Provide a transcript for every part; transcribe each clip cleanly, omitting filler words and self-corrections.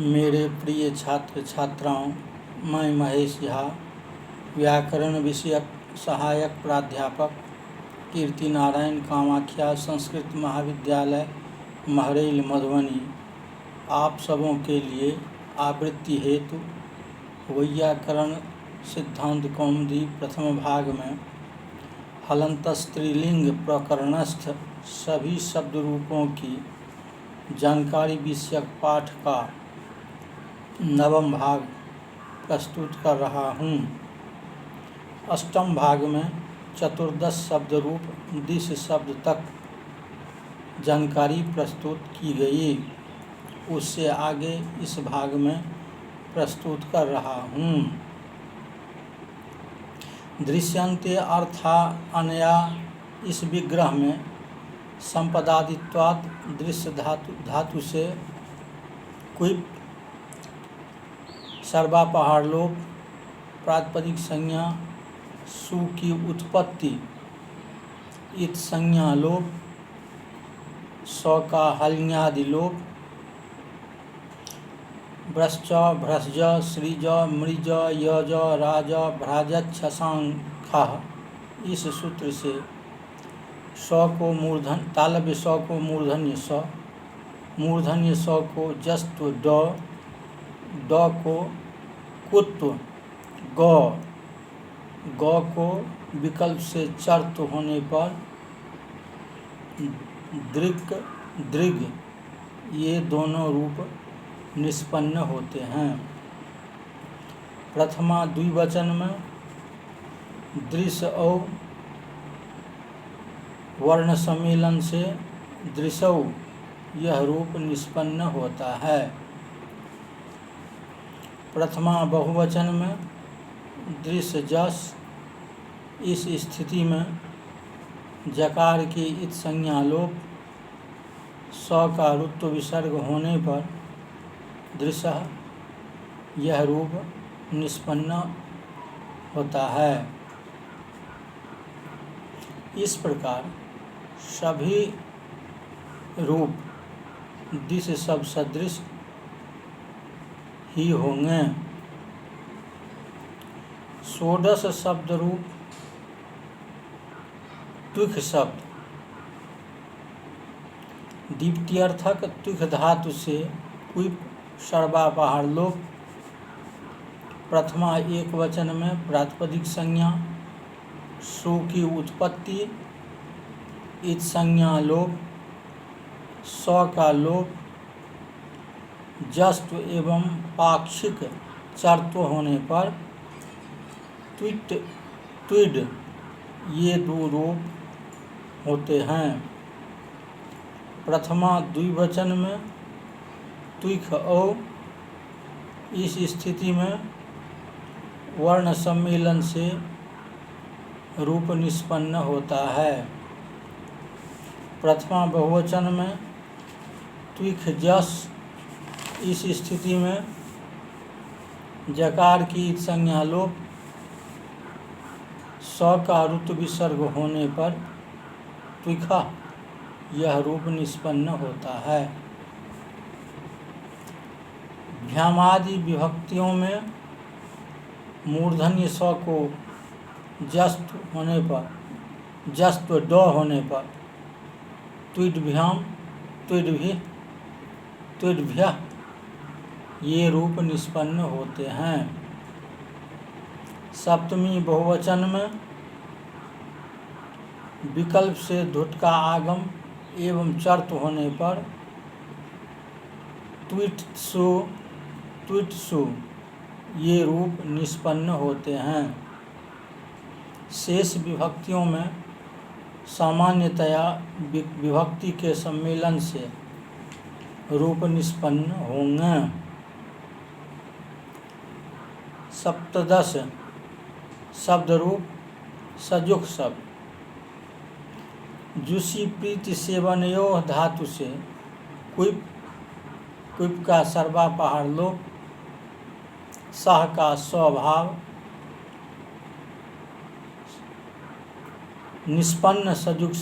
मेरे प्रिय छात्र छात्राओं, मैं महेश झा, व्याकरण विषयक सहायक प्राध्यापक, कीर्ति नारायण कामाख्या संस्कृत महाविद्यालय, महरैल, मधुबनी, आप सबों के लिए आवृत्ति हेतु वैयाकरण सिद्धांत कौमुदी प्रथम भाग में हलन्त स्त्रीलिंग प्रकरणस्थ सभी शब्द रूपों की जानकारी विषयक पाठ का नवम भाग प्रस्तुत कर रहा हूँ। अष्टम भाग में चतुर्दश शब्द रूप दिश शब्द तक जानकारी प्रस्तुत की गई, उससे आगे इस भाग में प्रस्तुत कर रहा हूँ। दृश्यन्ते अर्था अनया, इस विग्रह में संपदादित्वात् दृश्य धातु से क्विप सर्वा पहाड़ लोप, प्रातिपदिक संज्ञा सु की उत्पत्ति, इत संज्ञा लोप, स का हल्न्यादि लोप, ब्रश्च भ्रश्ज सृज मृज यज राज भ्राजच्छशांखः, इस सूत्र से स को मूर्धन तालव्य स को मूर्धन्य स, मूर्धन्य स को जस्त्व ड को कुत्व ग, को विकल्प से चर्त होने पर दृक् दृग, ये दोनों रूप निष्पन्न होते हैं। प्रथमा द्विवचन में दृश्य और वर्ण सम्मेलन से दृशौ, यह रूप निष्पन्न होता है। प्रथमा बहुवचन में दृश्य जस, इस स्थिति में जकार की इत संज्ञा लोप, स का रुत्व विसर्ग होने पर दृशः, यह रूप निष्पन्न होता है। इस प्रकार सभी रूप दिश शब्द सदृश ही होंगे। षोडश शब्द रूप त्विख शब्द दीप्त्यर्थक त्विख धातु से क्विप सर्वा पहाड़ लोप, प्रथमा एक वचन में प्रातिपदिक संज्ञा सु की उत्पत्ति, इत संज्ञा लोप, स का लोप, जस्त्व एवं पाक्षिक चर्त्व होने पर त्विड, ये दो रूप होते हैं। प्रथमा द्विवचन में त्विख और, इस स्थिति में वर्ण सम्मेलन से रूप निष्पन्न होता है। प्रथमा बहुवचन में त्विख जस, इस स्थिति में जकार की इत संज्ञा लोप, स का रुत्व विसर्ग होने पर त्विखा, यह रूप निष्पन्न होता है। भ्यामादि विभक्तियों में मूर्धन्य स को जस्त होने पर, जस्त्व ड होने पर त्विडभ्याम त्विडभ्य, ये रूप निष्पन्न होते हैं। सप्तमी बहुवचन में विकल्प से धुट का आगम एवं चर्त होने पर त्विट्सु, ये रूप निष्पन्न होते हैं। शेष विभक्तियों में सामान्यतया विभक्ति के सम्मेलन से रूप निष्पन्न होंगे। सप्तदश शब्द रूप सजुख शब्द जुसी प्रीति सेवनयोः धातु से क्विप का सर्वा पहाड़ लोप, सह का स्वभाव, निष्पन्न सजुक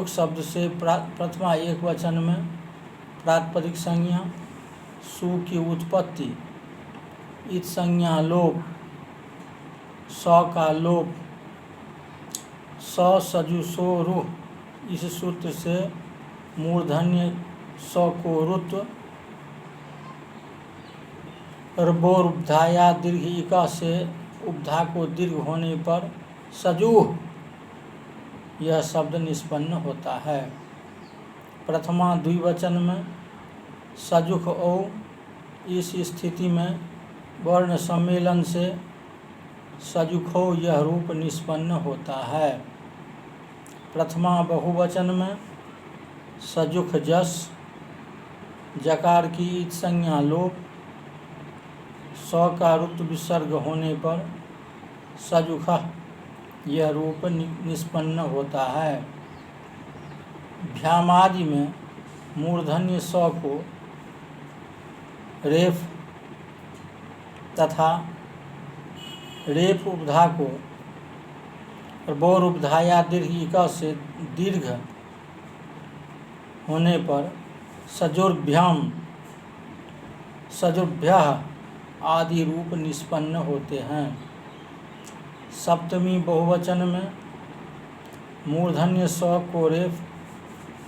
शब्द से प्रथमा एक वचन में प्रातिपदिक संज्ञा सु की उत्पत्ति, इत संज्ञा लोप, स का लोप, स सजु सो रुह। इस सूत्र से मूर्धन्य स को रुत्व, रबोर उपधाया दीर्घ इका से उपधा को दीर्घ होने पर सजूह यह शब्द निष्पन्न होता है। प्रथमा द्विवचन में सजुख औ, इस स्थिति में वर्ण सम्मेलन से सजुखो यह रूप निष्पन्न होता है। प्रथमा बहुवचन में सजुख जस, जकार की इत संज्ञा लोप, स का रुत्व विसर्ग होने पर सजुख यह रूप निष्पन्न होता है। भ्यामादि में मूर्धन्य स को रेफ तथा रेफ उपधा को बोर उपधाया दीर्घ इका से दीर्घ होने पर सजुर्भ्याम, सजुर्भ्यः आदि रूप निष्पन्न होते हैं। सप्तमी बहुवचन में मूर्धन्य स को रेफ,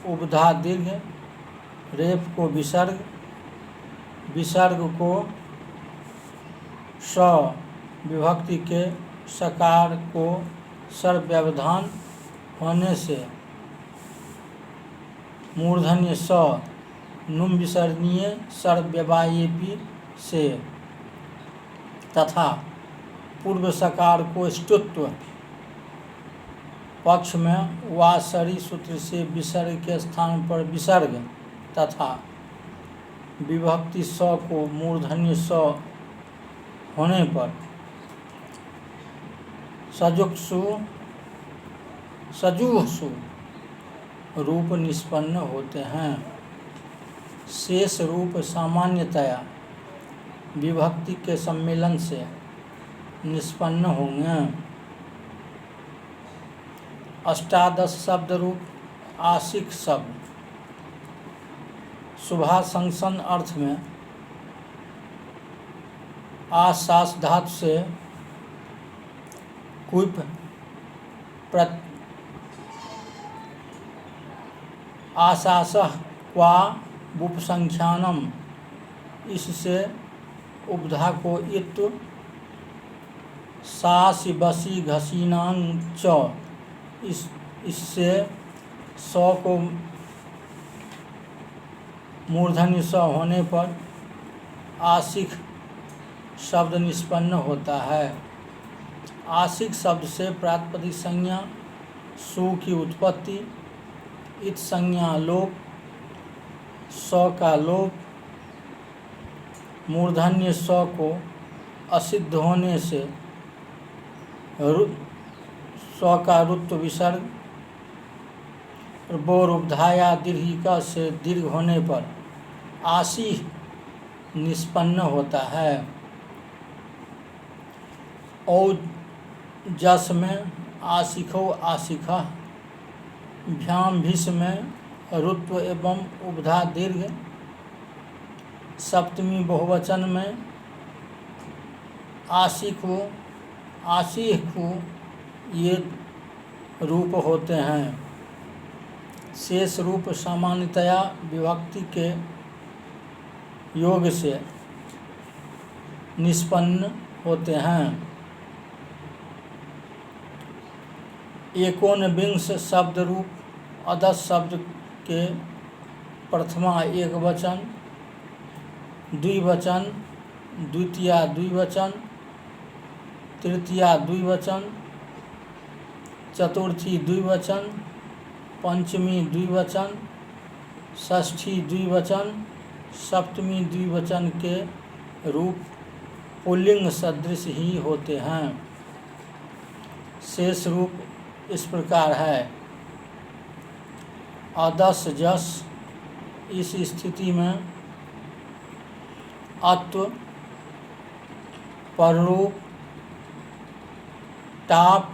उपधा दीर्घ, रेफ को विसर्ग, विसर्ग को स विभक्ति के सकार को सर्व व्यवधान होने से मूर्धन्य स नुम विसर्जनीय सर्व व्यवायेपी से तथा पूर्व सकार को ष्टुत्व पक्ष में वासरी सूत्र से विसर्ग के स्थान पर विसर्ग तथा विभक्ति स को मूर्धन्य स होने पर सजुक्सु, सजूहसु रूप निष्पन्न होते हैं। शेष रूप सामान्यतया विभक्ति के सम्मेलन से निष्पन्न होंगे। अष्टादश शब्द रूप आशिक शब्द शुभाशंसन अर्थ में आशास धातु से कुप आशासः क्वा बुपसंख्यानम, इससे उपधा को इत, सासी बसी घसीनान च, इससे स को मूर्धन्य स होने पर आशिक शब्द निष्पन्न होता है। आशिक शब्द से प्रातिपदिक संज्ञा सु की उत्पत्ति, इत संज्ञा लोप, स का लोप, मूर्धन्य स को असिद्ध होने से स का रुत्व विसर्ग, बोर उपधाया दीर्घिका से दीर्घ होने पर आशी निष्पन्न होता है। औ जस में आशिखो आशिखा, भ्याम भीष में रुत्व एवं उपधा दीर्घ, सप्तमी बहुवचन में आशिखु आशिखु ये रूप होते हैं। शेष रूप सामान्यतया विभक्ति के योग से निष्पन्न होते हैं। एकोनविंश शब्द रूप अदस शब्द के प्रथमा एक वचन, द्विवचन, द्वितीया द्विवचन, तृतीया द्विवचन, चतुर्थी द्विवचन, पंचमी द्विवचन, षष्ठी द्विवचन, सप्तमी द्विवचन के रूप पुल्लिंग सदृश ही होते हैं। शेष रूप इस प्रकार है। अदस जस, इस स्थिति में अत्व, पररूप, टाप,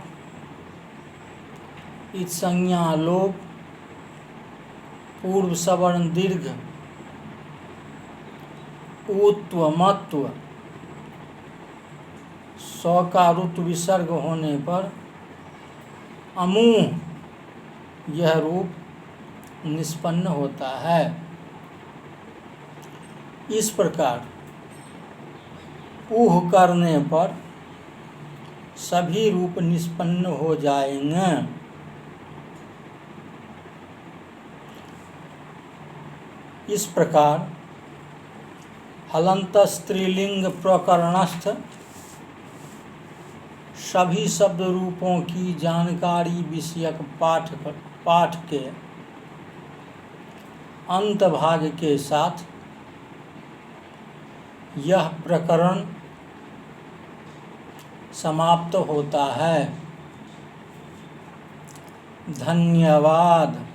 इत संज्ञा लोप, पूर्व सवर्ण दीर्घ उत्व मत्व, स का रुत्व विसर्ग होने पर अमूह यह रूप निष्पन्न होता है। इस प्रकार ऊह करने पर सभी रूप निष्पन्न हो जाएंगे। इस प्रकार हलंत स्त्रीलिंग प्रकरणस्थ सभी शब्द रूपों की जानकारी विषयक पाठ के अंत भाग के साथ यह प्रकरण समाप्त होता है। धन्यवाद।